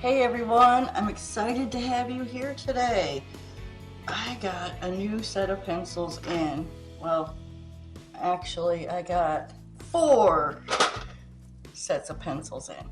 Hey everyone, I'm excited to have you here today. I got a new set of pencils in. Well, actually I got 4 sets of pencils in.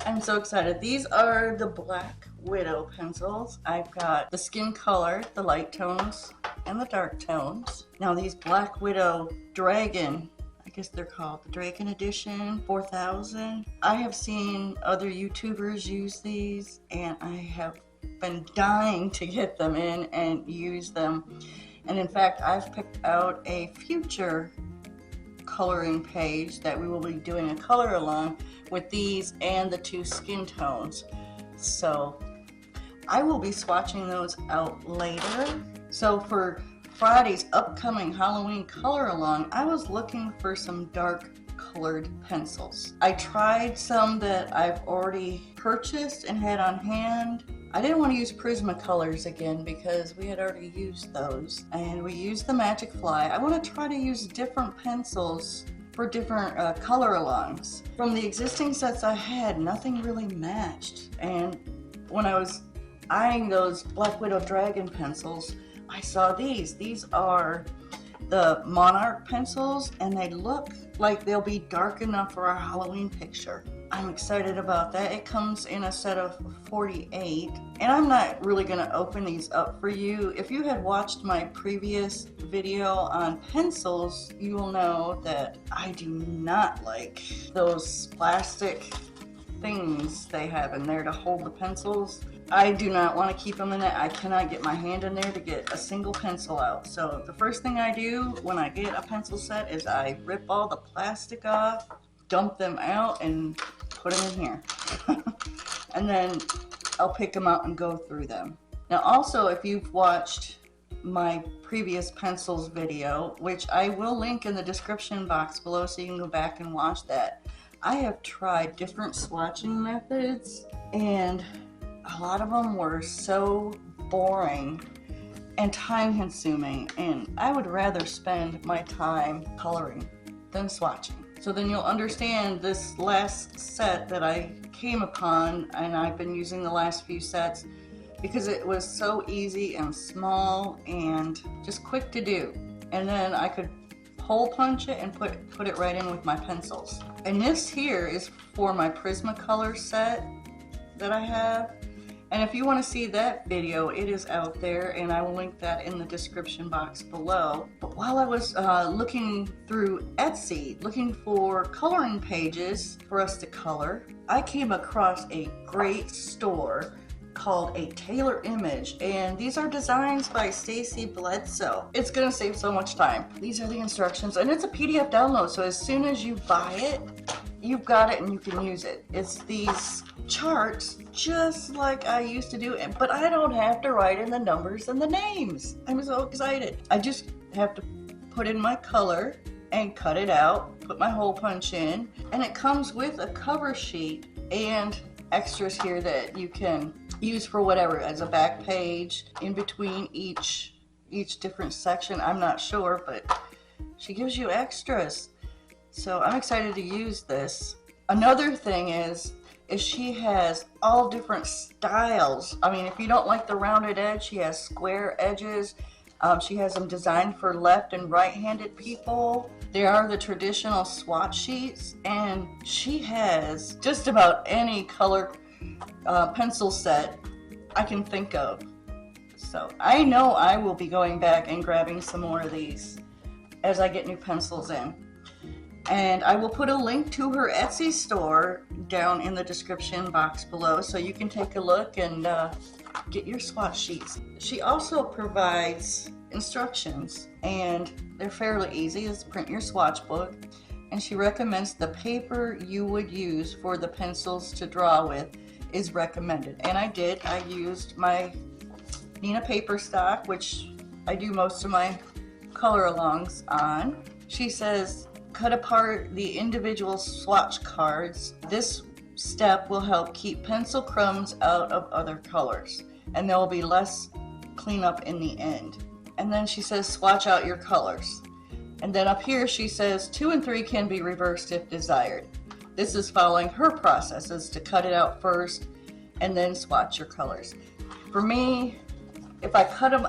I'm so excited. These are the Black Widow pencils. I've got the skin color, the light tones, and the dark tones. Now these Black Widow Dragon, I guess they're called the Dragon Edition 4000. I have seen other YouTubers use these and I have been dying to get them in and use them. And in fact, I've picked out a future coloring page that we will be doing a color along with these and the 2 skin tones. So I will be swatching those out later. So for Friday's upcoming Halloween color along, I was looking for some dark colored pencils. I tried some that I've already purchased and had on hand. I didn't want to use Prismacolors again because we had already used those, and we used the Magic Fly. I want to try to use different pencils for different color alongs. From the existing sets I had, nothing really matched, and when I was eyeing those Black Widow Dragon pencils, I saw these. These are the Monarch pencils, and they look like they'll be dark enough for our Halloween picture. I'm excited about that. It comes in a set of 48, and I'm not really going to open these up for you. If you had watched my previous video on pencils, you will know that I do not like those plastic things they have in there to hold the pencils. I do not want to keep them in it. I cannot get my hand in there to get a single pencil out. So the first thing I do when I get a pencil set is I rip all the plastic off, dump them out, and put them in here. And then I'll pick them out and go through them. Now also, if you've watched my previous pencils video, which I will link in the description box below so you can go back and watch that, I have tried different swatching methods, and a lot of them were so boring and time consuming, and I would rather spend my time coloring than swatching. So then you'll understand this last set that I came upon, and I've been using the last few sets because it was so easy and small and just quick to do. And then I could hole punch it and put it right in with my pencils. And this here is for my Prismacolor set that I have. And if you want to see that video, it is out there, and I will link that in the description box below. But while I was looking through Etsy, looking for coloring pages for us to color, I came across a great store called A Tailor Image, and these are designs by Stacy Bledsoe. It's gonna save so much time. These are the instructions, and it's a PDF download, so as soon as you buy it, you've got it and you can use it. It's these charts just like I used to do, but I don't have to write in the numbers and the names. I'm so excited. I just have to put in my color and cut it out, put my hole punch in, and it comes with a cover sheet and extras here that you can use for whatever, as a back page in between each different section. I'm not sure, but she gives you extras. So I'm excited to use this. Another thing is she has all different styles. I mean, if you don't like the rounded edge, she has square edges. She has them designed for left and right-handed people. There are the traditional swatch sheets, and she has just about any color pencil set I can think of. So I know I will be going back and grabbing some more of these as I get new pencils in. And I will put a link to her Etsy store down in the description box below so you can take a look and get your swatch sheets. She also provides instructions, and they're fairly easy. Just print your swatch book, and she recommends the paper you would use for the pencils to draw with is recommended. And I did. I used my Neenah paper stock, which I do most of my color alongs on. She says, cut apart the individual swatch cards. This step will help keep pencil crumbs out of other colors, and there will be less cleanup in the end. And then she says, swatch out your colors. And then up here she says 2 and 3 can be reversed if desired. this is following her process, is to cut it out first and then swatch your colors. For me, if I cut them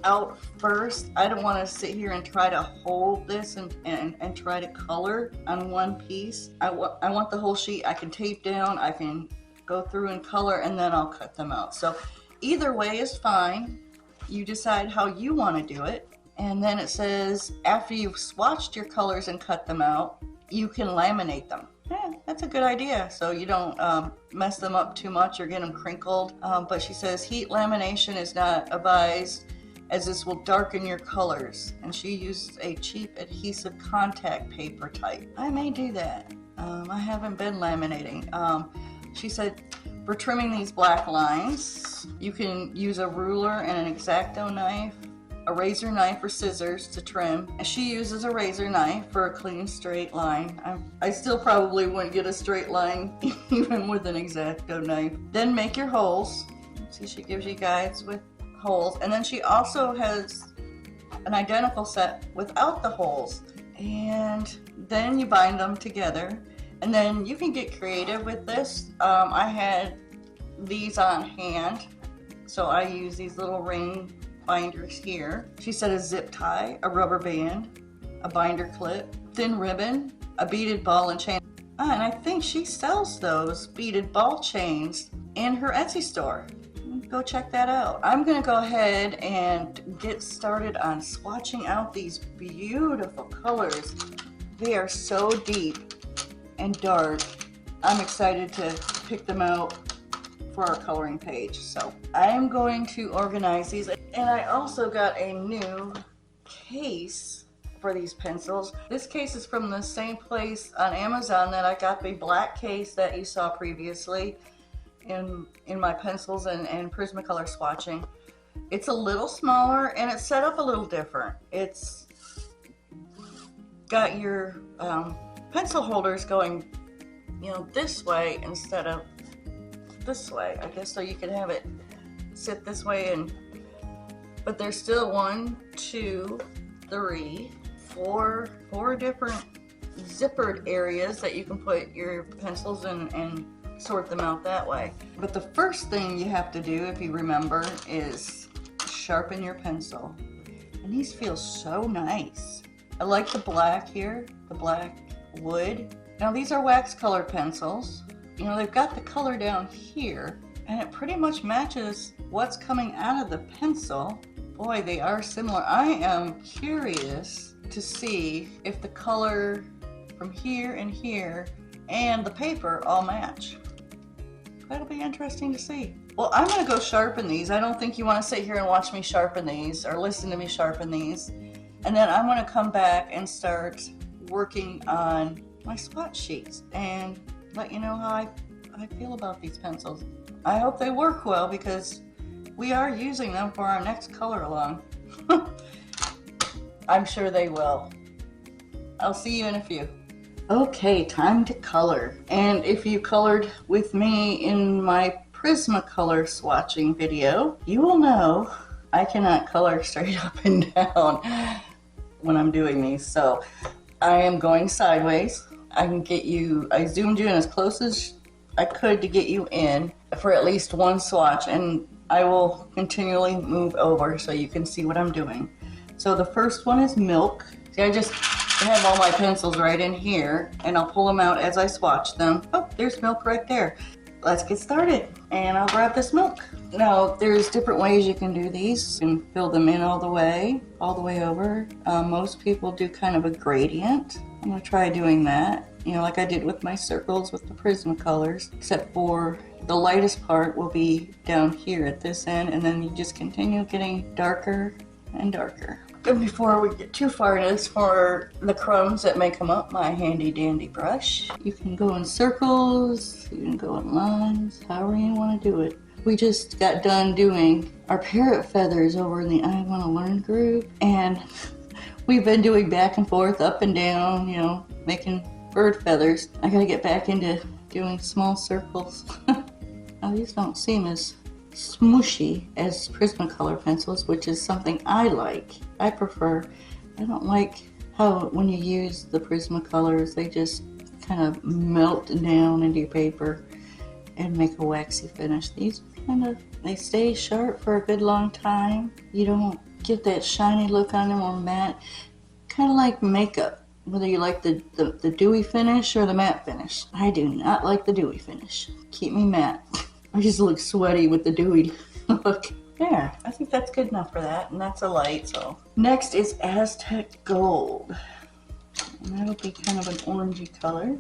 out first, I don't want to sit here and try to hold this and try to color on one piece. I want the whole sheet. I can tape down, I can go through and color, and then I'll cut them out. So either way is fine. You decide how you want to do it. And then it says after you've swatched your colors and cut them out, you can laminate them. Yeah, that's a good idea, so you don't mess them up too much or get them crinkled. But she says heat lamination is not advised, as this will darken your colors. And she uses a cheap adhesive contact paper type. I may do that. I haven't been laminating. She said for trimming these black lines, you can use a ruler and an X-Acto knife, a razor knife or scissors to trim. She uses a razor knife for a clean straight line. I still probably wouldn't get a straight line even with an X-Acto knife. Then make your holes. See, she gives you guides with holes, and then she also has an identical set without the holes, and then you bind them together, and then you can get creative with this. I had these on hand, so I use these little ring binders here. She said a zip tie, a rubber band, a binder clip, thin ribbon, a beaded ball and chain. And I think she sells those beaded ball chains in her Etsy store. Go check that out. I'm gonna go ahead and get started on swatching out these beautiful colors. They are so deep and dark. I'm excited to pick them out for our coloring page. So I'm going to organize these, and I also got a new case for these pencils. This case is from the same place on Amazon that I got the black case that you saw previously in my pencils and Prismacolor swatching. It's a little smaller and it's set up a little different. It's got your pencil holders going, you know, this way instead of this way, I guess, so you can have it sit this way. And but there's still 1, 2, 3, 4 different zippered areas that you can put your pencils in and sort them out that way. But the first thing you have to do, if you remember, is sharpen your pencil. And these feel so nice. I like the black here, the black wood. Now these are wax colored pencils. You know, they've got the color down here, and it pretty much matches what's coming out of the pencil. Boy, they are similar. I am curious to see if the color from here and here and the paper all match. That'll be interesting to see. Well, I'm gonna go sharpen these. I don't think you want to sit here and watch me sharpen these or listen to me sharpen these. And then I'm gonna come back and start working on my swatch sheets and let you know how I feel about these pencils. I hope they work well because we are using them for our next color along. I'm sure they will. I'll see you in a few. Okay, time to color. And if you colored with me in my Prismacolor swatching video, you will know I cannot color straight up and down when I'm doing these. So I am going sideways. I zoomed you in as close as I could to get you in for at least one swatch, and I will continually move over so you can see what I'm doing. So the first one is milk. See, I just have all my pencils right in here, and I'll pull them out as I swatch them. Oh, there's milk right there. Let's get started, and I'll grab this milk. Now, there's different ways you can do these. You can fill them in all the way over. Most people do kind of a gradient. I'm gonna try doing that, you know, like I did with my circles with the Prismacolors, except for the lightest part will be down here at this end, and then you just continue getting darker and darker. And before we get too far into this, for the crumbs that may come up, my handy dandy brush. You can go in circles, you can go in lines, however you want to do it. We just got done doing our parrot feathers over in the I Want to Learn group, and we've been doing back and forth, up and down, you know, making bird feathers. I gotta get back into doing small circles. Now these don't seem as smooshy as Prismacolor pencils, which is something I like. I prefer. I don't like how when you use the Prismacolors they just kind of melt down into your paper and make a waxy finish. These they stay sharp for a good long time. You don't get that shiny look on them or matte. Kind of like makeup, whether you like the dewy finish or the matte finish. I do not like the dewy finish. Keep me matte. I just look sweaty with the dewy look. There, I think that's good enough for that, and that's a light, so. Next is Aztec Gold. And that'll be kind of an orangey color.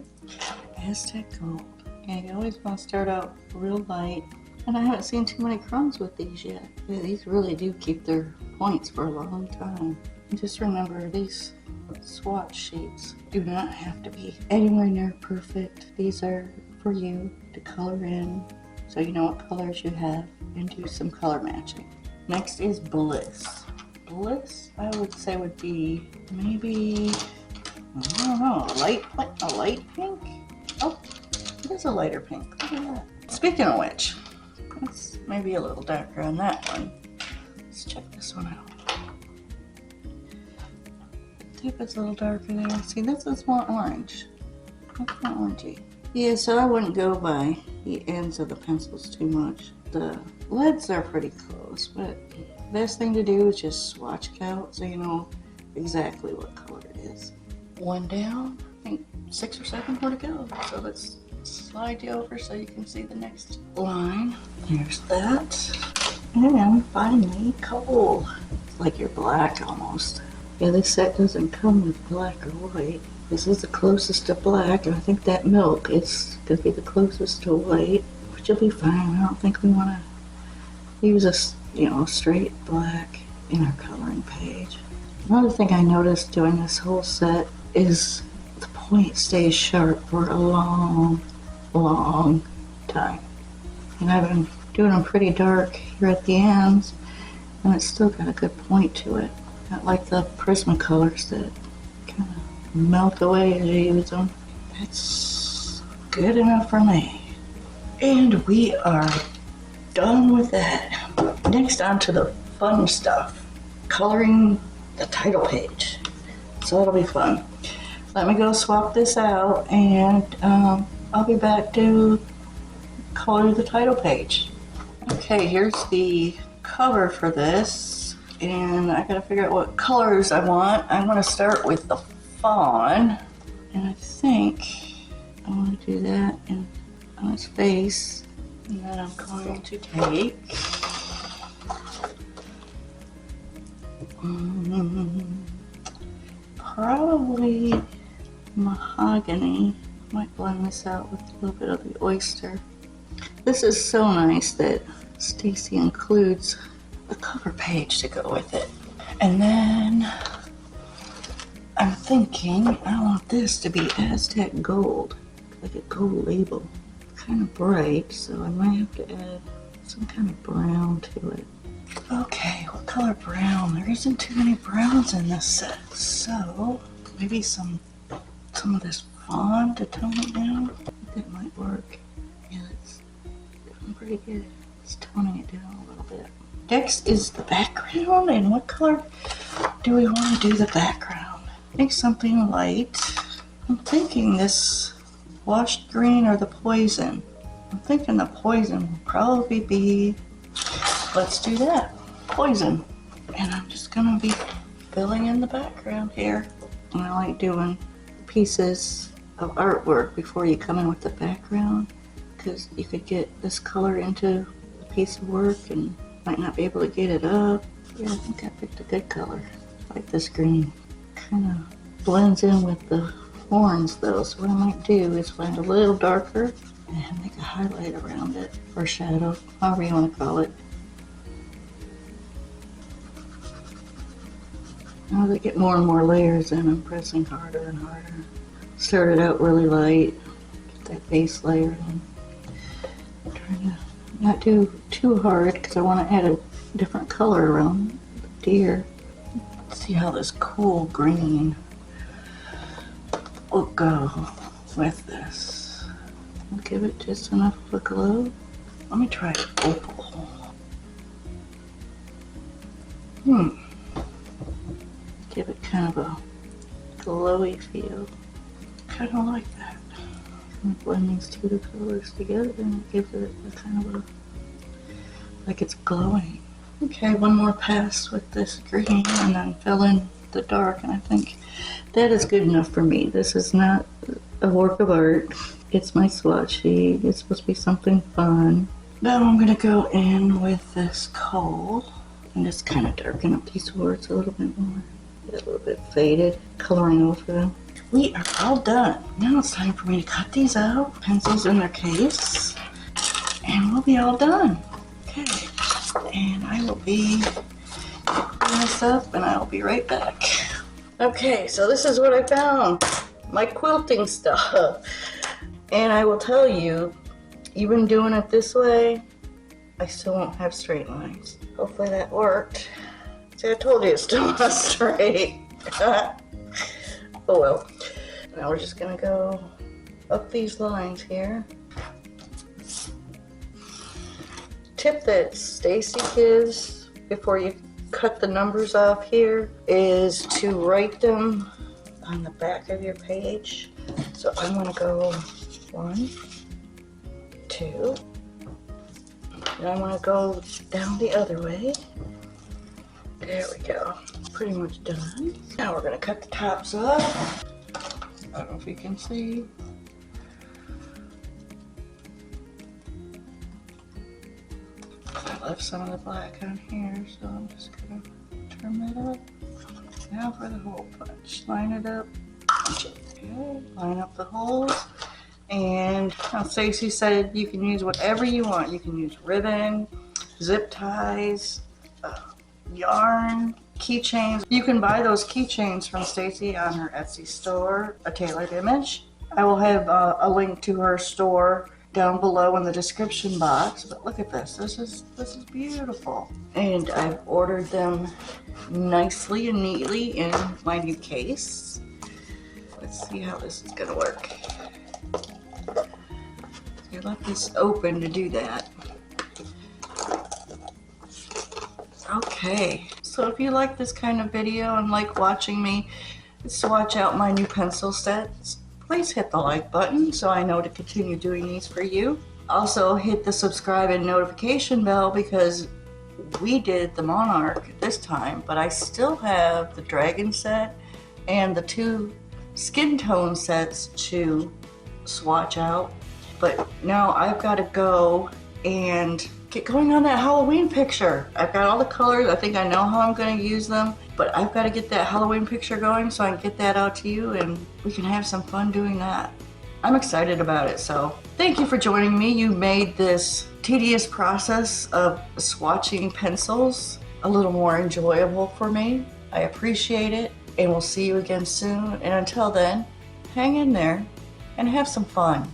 Aztec Gold. And you always want to start out real light. And I haven't seen too many crumbs with these yet. Yeah, these really do keep their points for a long time. And just remember, these swatch sheets do not have to be anywhere near perfect. These are for you to color in, so you know what colors you have, and do some color matching. Next is Bliss. Bliss, I would say, would be maybe, I don't know, a light pink? Oh, it is a lighter pink. Look at that. Speaking of which, it's maybe a little darker on that one. Let's check this one out. The tip is a little darker there. See, this is more orange. That's more orangey. Yeah, so I wouldn't go by the ends of the pencils too much. The leads are pretty close, but the best thing to do is just swatch out so you know exactly what color it is. One down, I think 6 or 7 more to go. So let's slide you over so you can see the next line. There's that. And finally, coal. It's like your black almost. Yeah, this set doesn't come with black or white. This is the closest to black, and I think that milk is going to be the closest to white, which will be fine. I don't think we want to use a straight black in our coloring page. Another thing I noticed doing this whole set is the point stays sharp for a long, long time. And I've been doing them pretty dark here at the ends, and it's still got a good point to it. Not like the Prismacolors that kind of melt away as you use them. That's good enough for me. And we are done with that. Next, on to the fun stuff. Coloring the title page. So that'll be fun. Let me go swap this out, and I'll be back to color the title page. Okay, here's the cover for this, and I gotta figure out what colors I want. I want to start with the fawn, and I think I want to do that on his face, and then I'm going to take probably mahogany. Might blend this out with a little bit of the oyster. This is so nice that Stacy includes a cover page to go with it. And then I'm thinking I want this to be Aztec Gold, like a gold label. Kind of bright, so I might have to add some kind of brown to it. Okay, what color brown? There isn't too many browns in this set, so maybe some of this fawn to tone it down. I think that might work. Yeah, that's doing pretty good. It's toning it down a little bit. Next is the background, and what color do we want to do the background? I think something light. I'm thinking this washed green or the poison. I'm thinking the poison will probably be, let's do that, poison. And I'm just gonna be filling in the background here. And I like doing pieces of artwork before you come in with the background, because you could get this color into the piece of work and might not be able to get it up. Yeah, I think I picked a good color. I like this green. Kind of blends in with the horns though, so what I might do is find a little darker and make a highlight around it, or shadow, however you want to call it. As I get more and more layers in, I'm pressing harder and harder. Started out really light, get that base layer in. I'm trying to not do too hard because I want to add a different color around the deer. Let's see how this cool green will go with this. I'll give it just enough of a glow. Let me try opal. Give it kind of a glowy feel. Kind of like that. gonna blend these two colors together and give it a kind of a, like it's glowing. Okay, one more pass with this green and then fill in the dark, and I think that is good enough for me. This is not a work of art. It's my swatch sheet. It's supposed to be something fun. Now I'm gonna go in with this coal and just kind of darken up these words a little bit more. Get a little bit faded, coloring over them. We are all done. Now it's time for me to cut these out. Pencils in their case, and we'll be all done. Okay, and I will be cleaning this up, and I'll be right back. Okay, so this is what I found. My quilting stuff. And I will tell you, even doing it this way, I still won't have straight lines. Hopefully that worked. See, I told you it's still not straight. Oh well. Now we're just gonna go up these lines here. Tip that Stacy gives before you cut the numbers off here is to write them on the back of your page. So I'm gonna go 1, 2, and I'm gonna go down the other way. There we go. Pretty much done. Now we're gonna cut the tops off. I don't know if you can see. I left some of the black on here, so I'm just gonna trim that up. Now for the hole punch. Line it up. Punch it. Okay. Line up the holes. And Stacey said you can use whatever you want. You can use ribbon, zip ties, yarn, keychains. You can buy those keychains from Stacey on her Etsy store, A Tailored Image. I will have a link to her store down below in the description box. But look at this. This is beautiful. And I've ordered them nicely and neatly in my new case. Let's see how this is gonna work. You left this open to do that. Okay, so if you like this kind of video and like watching me swatch out my new pencil sets, please hit the like button so I know to continue doing these for you. Also hit the subscribe and notification bell because we did the Monarch this time, but I still have the Dragon set and the 2 skin tone sets to swatch out. But now I've got to go and get going on that Halloween picture. I've got all the colors. I think I know how I'm going to use them, but I've got to get that Halloween picture going so I can get that out to you and we can have some fun doing that. I'm excited about it, so thank you for joining me. You made this tedious process of swatching pencils a little more enjoyable for me. I appreciate it, and we'll see you again soon. And until then, hang in there and have some fun.